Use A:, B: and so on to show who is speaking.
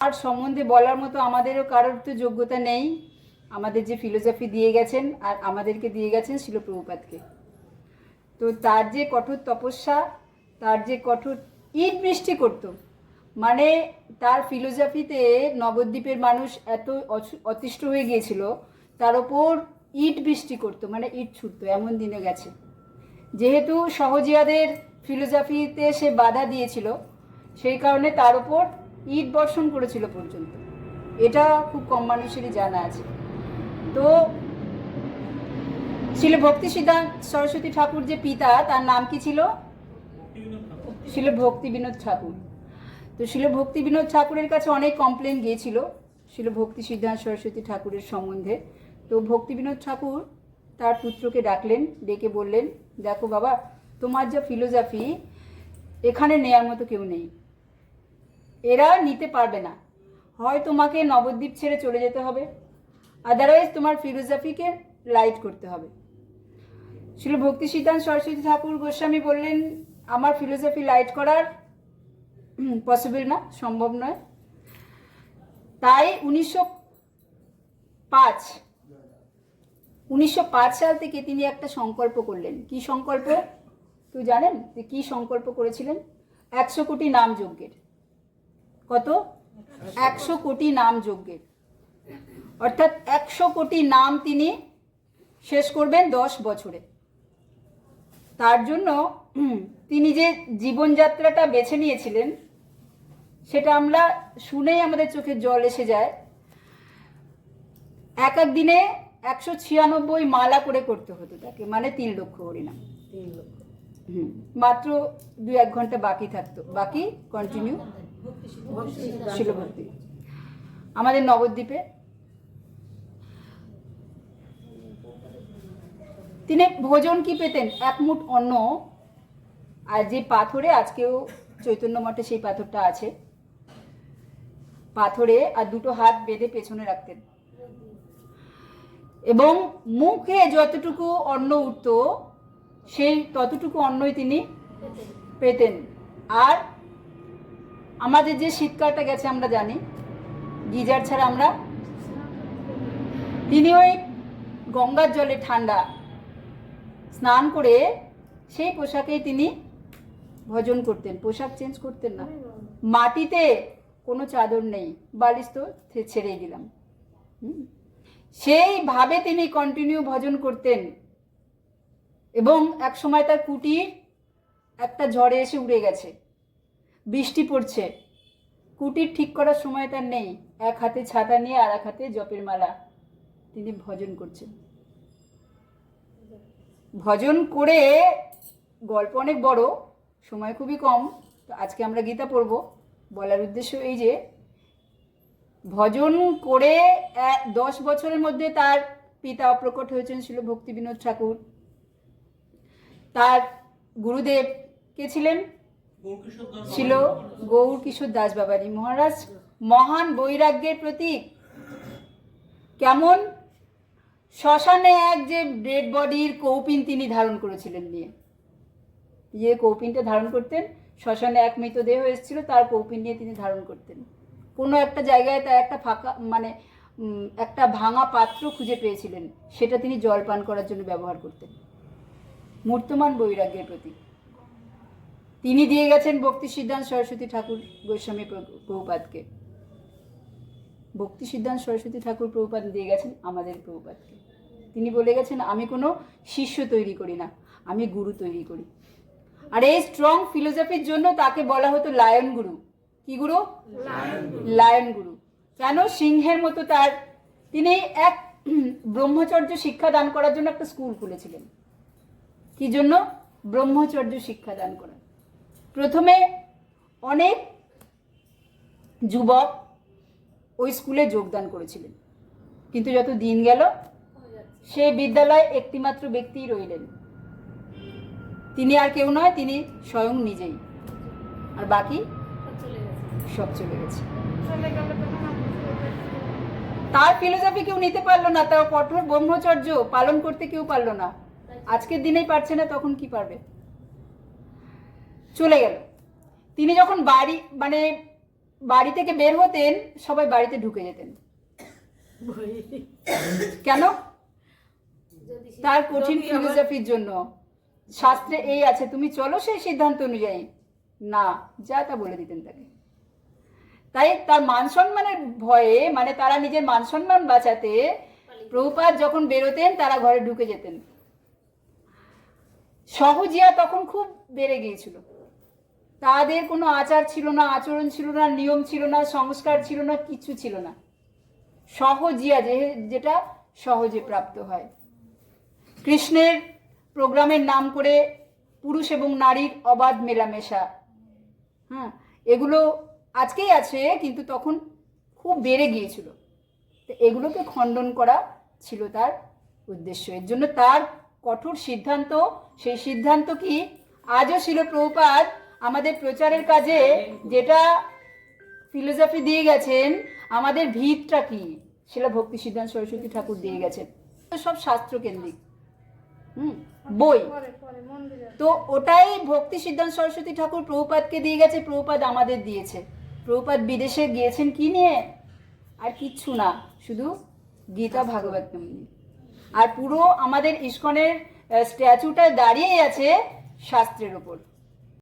A: আর সম্বন্ধে বলার মতো আমাদেরও কারোর তো যোগ্যতা নেই। আমাদের যে ফিলোসফি দিয়ে গেছেন আর আমাদেরকে দিয়ে গেছেন শিল প্রভুপাদকে। তো তার যে কঠোর তপস্যা, তার যে কঠোর ইট বৃষ্টি করত, মানে তার ফিলোসফিতে নবদ্বীপের মানুষ এত অতিষ্ঠ হয়ে গিয়েছিল, তার ওপর ইট বৃষ্টি করতো, মানে ইট ছুটতো, এমন দিনে গেছে। যেহেতু সহজিয়াদের ফিলোসফিতে সে বাধা দিয়েছিল, সেই কারণে তার ওপর ইট বর্ষণ করেছিল পর্যন্ত। এটা খুব কম মানুষেরই জানা আছে। তো শিল ভক্তি সিদ্ধান্ত সরস্বতী ঠাকুর যে পিতা, তার নাম কি ছিল? শিল ভক্তি বিনোদ ঠাকুর। তো শিল ভক্তি বিনোদ ঠাকুরের কাছে অনেক কমপ্লেন গিয়েছিল শিল ভক্তি সিদ্ধান্ত সরস্বতী ঠাকুরের সম্বন্ধে। তো ভক্তি বিনোদ ঠাকুর তার পুত্রকে ডাকলেন, ডেকে বললেন, দেখো বাবা, তোমার যা ফিলোসফি এখানে নেয়ার মতো কেউ নেই, এরা নিতে পারবে না। হয় তোমাকে নবদ্বীপ ছেড়ে চলে যেতে হবে, আদারওয়াইজ তোমার ফিলোসফিকে লাইট করতে হবে। শিল ভক্তি সিদ্ধান্ত সরস্বতী ঠাকুর গোস্বামী বললেন, আমার ফিলোসফি লাইট করার পসিবল না, সম্ভব নয়। তাই 1905 সাল থেকে তিনি একটা সংকল্প করলেন। কি সংকল্প তো জানেন? যে কি সংকল্প করেছিলেন? 100 কোটি নাম যজ্ঞের। কত? 100 কোটি নাম যজ্ঞের। অর্থাৎ 100 কোটি নাম তিনি শেষ করবেন 10 বছরে। তার জন্য তিনি যে জীবনযাত্রাটা বেছে নিয়েছিলেন, সেটা আমরা শুনেই আমাদের চোখে জল এসে যায়। এক এক দিনে 196 মালা করে করতে হতো তাকে, মানে 3 লক্ষ হরিনাম। মাত্র 2-1 ঘন্টা বাকি থাকতো, বাকি কন্টিনিউ ছিল ভক্তি। আমাদের নবদ্বীপে তিনি ভোজন কি পেতেন? 1 মুঠ অন্ন, আর যে পাথরে, আজকেও চৈতন্য মঠে সেই পাথরটা আছে, পাথরে আর 2টো হাত বেঁধে পেছনে রাখতেন, এবং মুখে যতটুকু অন্ন উঠত সেই ততটুকু অন্নই তিনি পেতেন। আর আমাদের যে শীতকালটা গেছে আমরা জানি, গিজার ছাড়া আমরা, তিনি ওই গঙ্গার জলে ঠান্ডা স্নান করে সেই পোশাকেই তিনি ভজন করতেন, পোশাক চেঞ্জ করতেন না। মাটিতে কোনো চাদর নেই, বালিশ তো ছেড়েই দিলাম। সেইভাবে তিনি কন্টিনিউ ভজন করতেন। এবং এক সময় তার কুটির একটা ঝড়ে এসে উড়ে গেছে, বৃষ্টি পড়ছে, কুটির ঠিক করার সময় তার নেই, এক হাতে ছাতা নিয়ে আর এক হাতে জপের মালা, তিনি ভজন করছেন। ভজন করে, গল্প অনেক বড়, সময় খুবই কম, তো আজকে আমরা গীতা পড়ব। বলার উদ্দেশ্য এই যে, ভজন করে 10 বছরের মধ্যে তার পিতা প্রকট হয়েছেন শিল ভক্তি বিনোদ ঠাকুর। তার গুরুদেব কে ছিলেন? ছিল গৌর কিশোর দাস বাবাজি মহারাজ, মহান বৈরাগ্যের প্রতীক। কেমন? শ্মশানে এক যে ডেড বডির কৌপিন তিনি ধারণ করেছিলেন নিয়ে, যে কৌপিনটা ধারণ করতেন, শ্মশানে এক মৃতদেহ এসেছিল, তার কৌপিন নিয়ে তিনি ধারণ করতেন। কোনো একটা জায়গায় তার একটা ফাঁকা, মানে একটা ভাঙা পাত্র খুঁজে পেয়েছিলেন, সেটা তিনি জল পান করার জন্য ব্যবহার করতেন। মূর্তমান বৈরাগ্যের প্রতীক তিনি দিয়ে গেছেন ভক্তি সিদ্ধান্ত সরস্বতী ঠাকুর গোস্বামী প্রভুপাদকে। ভক্তি সিদ্ধান্ত সরস্বতী ঠাকুর প্রভুপাদ দিয়ে গেছেন আমাদের প্রভুপাদকে। তিনি বলে গেছেন, আমি কোনো শিষ্য তৈরি করি না, আমি গুরু তৈরি করি। আর এই স্ট্রং ফিলোসফির জন্য তাকে বলা হতো লায়ন গুরু। কি গুরু? লায়ন গুরু। কেন? সিংহের মতো তার, তিনি এক ব্রহ্মচর্য শিক্ষা দান করার জন্য একটা স্কুল খুলেছিলেন। কি জন্য? ব্রহ্মচর্য শিক্ষা দান করা। প্রথমে অনেক যুবক ওই স্কুলে যোগদান করেছিলেন, কিন্তু যত দিন গেল সেই বিদ্যালয়ে একটিমাত্র ব্যক্তিই রইলেন, তিনি আর কেউ নয়, তিনি স্বয়ং নিজেই। আর বাকি সব চলে গেছে। তার ফিলোসফি কেউ নিতে পারলো না, তার কঠোর ব্রহ্মচর্য পালন করতে কেউ পারলো না। আজকের দিনেই পারছে না, তখন কি পারবে? চলে গেল। তিনি যখন বাড়ি, মানে বাড়ি থেকে বের হতেন সবাই বাড়িতে ঢুকে যেতেন। কেন? তার কঠিন ফিলোসফির জন্য। শাস্ত্রে এই আছে, তুমি চলো সেই সিদ্ধান্ত অনুযায়ী, না যা তা বলে দিতেন তাকে। তাই তার মান সম্মানের ভয়ে, মানে তারা নিজের মান সম্মান বাঁচাতে প্রভুপাদ যখন বেরোতেন তারা ঘরে ঢুকে যেতেন। সহজিয়া তখন খুব বেড়ে গিয়েছিল। তাদের কোনো আচার ছিল না, আচরণ ছিল না, নিয়ম ছিল না, সংস্কার ছিল না, কিছু ছিল না। সহজিয়া যেটা সহজে প্রাপ্ত হয়। কৃষ্ণের প্রোগ্রামের নাম করে পুরুষ এবং নারীর অবাধ মেলামেশা, হ্যাঁ, এগুলো আজকেই আছে, কিন্তু তখন খুব বেড়ে গিয়েছিল। তো এগুলোকে খণ্ডন করা ছিল তার উদ্দেশ্য। এর জন্য তার কঠোর সিদ্ধান্ত, সেই সিদ্ধান্ত কি আজও ছিল প্রভুপাদ আমাদের প্রচারের কাজে যেটা ফিলোসফি দিয়ে গেছেন, আমাদের ভিতটা কি সেটা ভক্তি সিদ্ধান্ত সরস্বতী ঠাকুর দিয়ে গেছেন। সব শাস্ত্রকেন্দ্রিক বই, তো ওটাই ভক্তি সিদ্ধান্ত সরস্বতী ঠাকুর প্রভুপাদকে দিয়ে গেছে, প্রভুপাদ আমাদের দিয়েছে। প্রভুপাদ বিদেশে গিয়েছেন কি নিয়ে? আর কিচ্ছু না, শুধু গীতা ভাগবতম নিয়ে। আর পুরো আমাদের ইস্কনের স্ট্যাচুটা দাঁড়িয়ে আছে শাস্ত্রের ওপর।